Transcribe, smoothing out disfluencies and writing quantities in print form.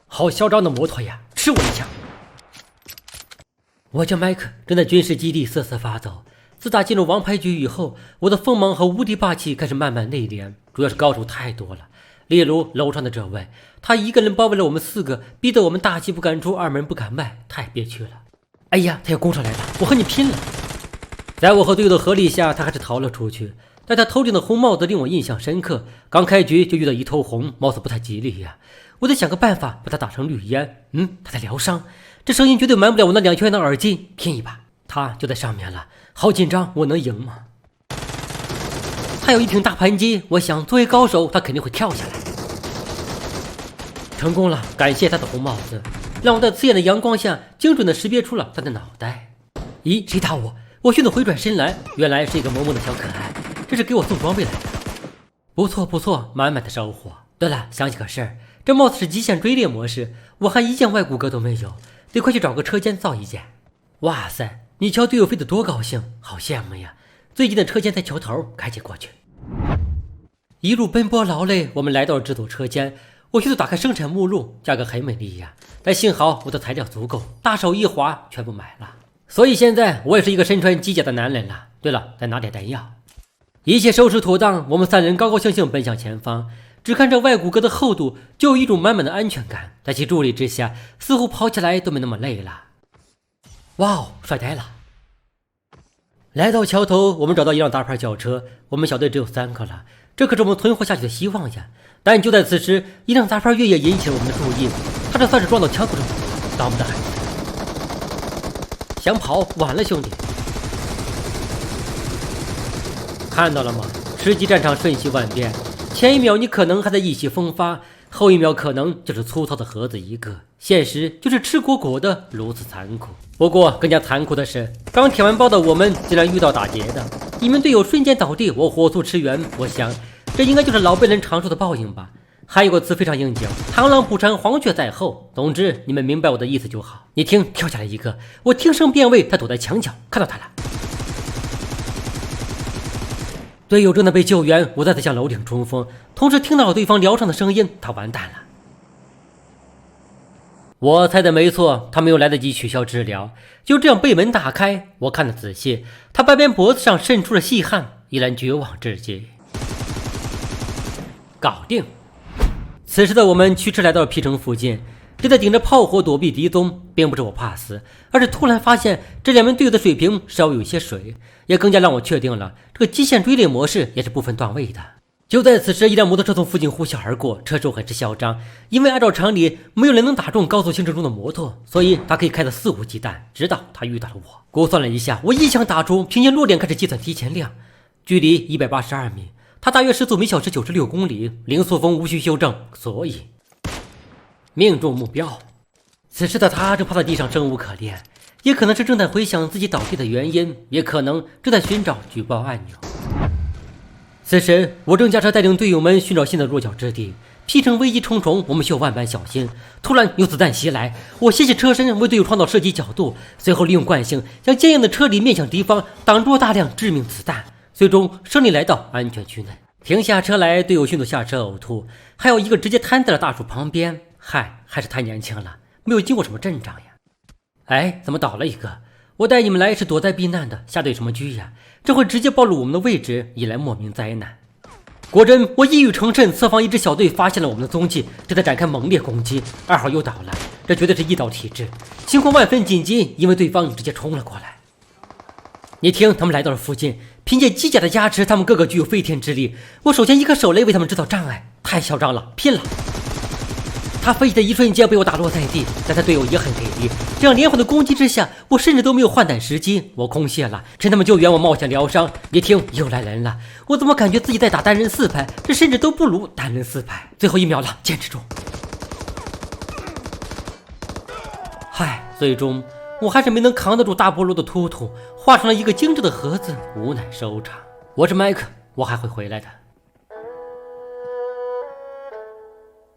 好嚣张的摩托呀，吃我一枪！我叫麦克，正在军事基地瑟瑟发抖。自打进入王牌局以后，我的锋芒和无敌霸气开始慢慢内敛，主要是高手太多了。例如楼上的这位，他一个人包围了我们4个，逼得我们大气不敢出，二门不敢迈，太憋屈了。哎呀，他要攻上来了，我和你拼了！在我和队友的合力下，他还是逃了出去。但他头顶的红帽子令我印象深刻，刚开局就遇到一头红，貌似不太吉利呀。我得想个办法把他打成绿烟。他在疗伤，这声音绝对瞒不了我那2000元的耳机，拼一把。他就在上面了，好紧张，我能赢吗？他有一挺大盘机，我想作为高手，他肯定会跳下来。成功了，感谢他的红帽子，让我在刺眼的阳光下精准地识别出了他的脑袋。咦，谁打我？我迅速回转身来，原来是一个萌萌的小可爱，这是给我送装备来的。不错不错，满满的收获。对了，想起个事儿，这貌似是极限追猎模式，我还一件外骨骼都没有，得快去找个车间造一件。哇塞，你瞧队友飞得多高兴，好羡慕呀！最近的车间在桥头，赶紧过去。一路奔波劳累，我们来到了制作车间。我迅速打开生产目录，价格很美丽呀，但幸好我的材料足够，大手一划全部买了。所以现在我也是一个身穿机甲的男人了。对了，再拿点弹药。一切收拾妥当，我们3人高高兴兴奔向前方。只看这外骨骼的厚度，就有一种满满的安全感，在其助力之下，似乎跑起来都没那么累了。哇哦，帅呆了！来到桥头，我们找到一辆大牌轿车，我们小队只有3个了，这可是我们存活下去的希望呀！但就在此时，一辆杂牌越野引起了我们的注意，他这算是撞到枪口上，倒霉的孩子！想跑晚了，兄弟！看到了吗？实际战场瞬息万变，前一秒你可能还在意气风发，后一秒可能就是粗糙的盒子一个，现实就是吃果果的如此残酷。不过更加残酷的是，刚舔完包的我们竟然遇到打劫的，一名队友瞬间倒地，我火速驰援。我想这应该就是老辈人常说的报应吧。还有个词非常应景，螳螂捕蝉，黄雀在后。总之你们明白我的意思就好。你听，跳下来一个，我听声辨位，他躲在墙角，看到他了。队友正在被救援，我再次向楼顶冲锋，同时听到了对方疗伤的声音，他完蛋了。我猜的没错，他没有来得及取消治疗，就这样被门打开。我看得仔细，他半边脖子上渗出了细汗，依然绝望至极。搞定！此时的我们驱车来到了 P 城附近，正在顶着炮火躲避敌踪。并不是我怕死，而是突然发现这2名队友的水平稍微有些水，也更加让我确定了这个极限追猎模式也是不分段位的。就在此时，一辆摩托车从附近呼啸而过，车手很是嚣张，因为按照常理，没有人能打中高速行驶中的摩托，所以他可以开得肆无忌惮。直到他遇到了我，估算了一下，我一枪打中，凭借落点开始计算提前量，距离182米，他大约时速每小时96公里，零速风无需修正，所以命中目标。此时的他正趴在地上生无可恋，也可能是正在回想自己倒地的原因，也可能正在寻找举报按钮。此时我正驾车带领队友们寻找新的落脚之地。P 城危机重重，我们需要万般小心。突然有子弹袭来，我掀起车身为队友创造射击角度，随后利用惯性将坚硬的车里面向敌方，挡住大量致命子弹，最终胜利来到安全区内。停下车来，队友迅速下车呕吐，还有一个直接瘫在了大树旁边。嗨，还是太年轻了，没有经过什么阵仗呀。哎，怎么倒了一个？我带你们来是躲灾避难的，下对什么狙呀？这会直接暴露我们的位置，引来莫名灾难。果真，我一语成谶，侧方一支小队发现了我们的踪迹，正在展开猛烈攻击。2号又倒了，这绝对是一刀体质，情况万分紧急，因为对方直接冲了过来。你听，他们来到了附近，凭借机甲的加持，他们个个具有飞天之力。我首先一个手雷为他们制造障碍，太嚣张了，拼了！他飞起的一瞬间被我打落在地，但他队友也很给力，这样连环的攻击之下，我甚至都没有换弹时机。我空卸了，趁他们救援我冒险疗伤。你听，又来人了，我怎么感觉自己在打单人4排，这甚至都不如单人4排。最后1秒了，坚持住！嗨，最终我还是没能扛得住大菠萝的突突，画成了一个精致的盒子，无奈收场。我是麦克，我还会回来的。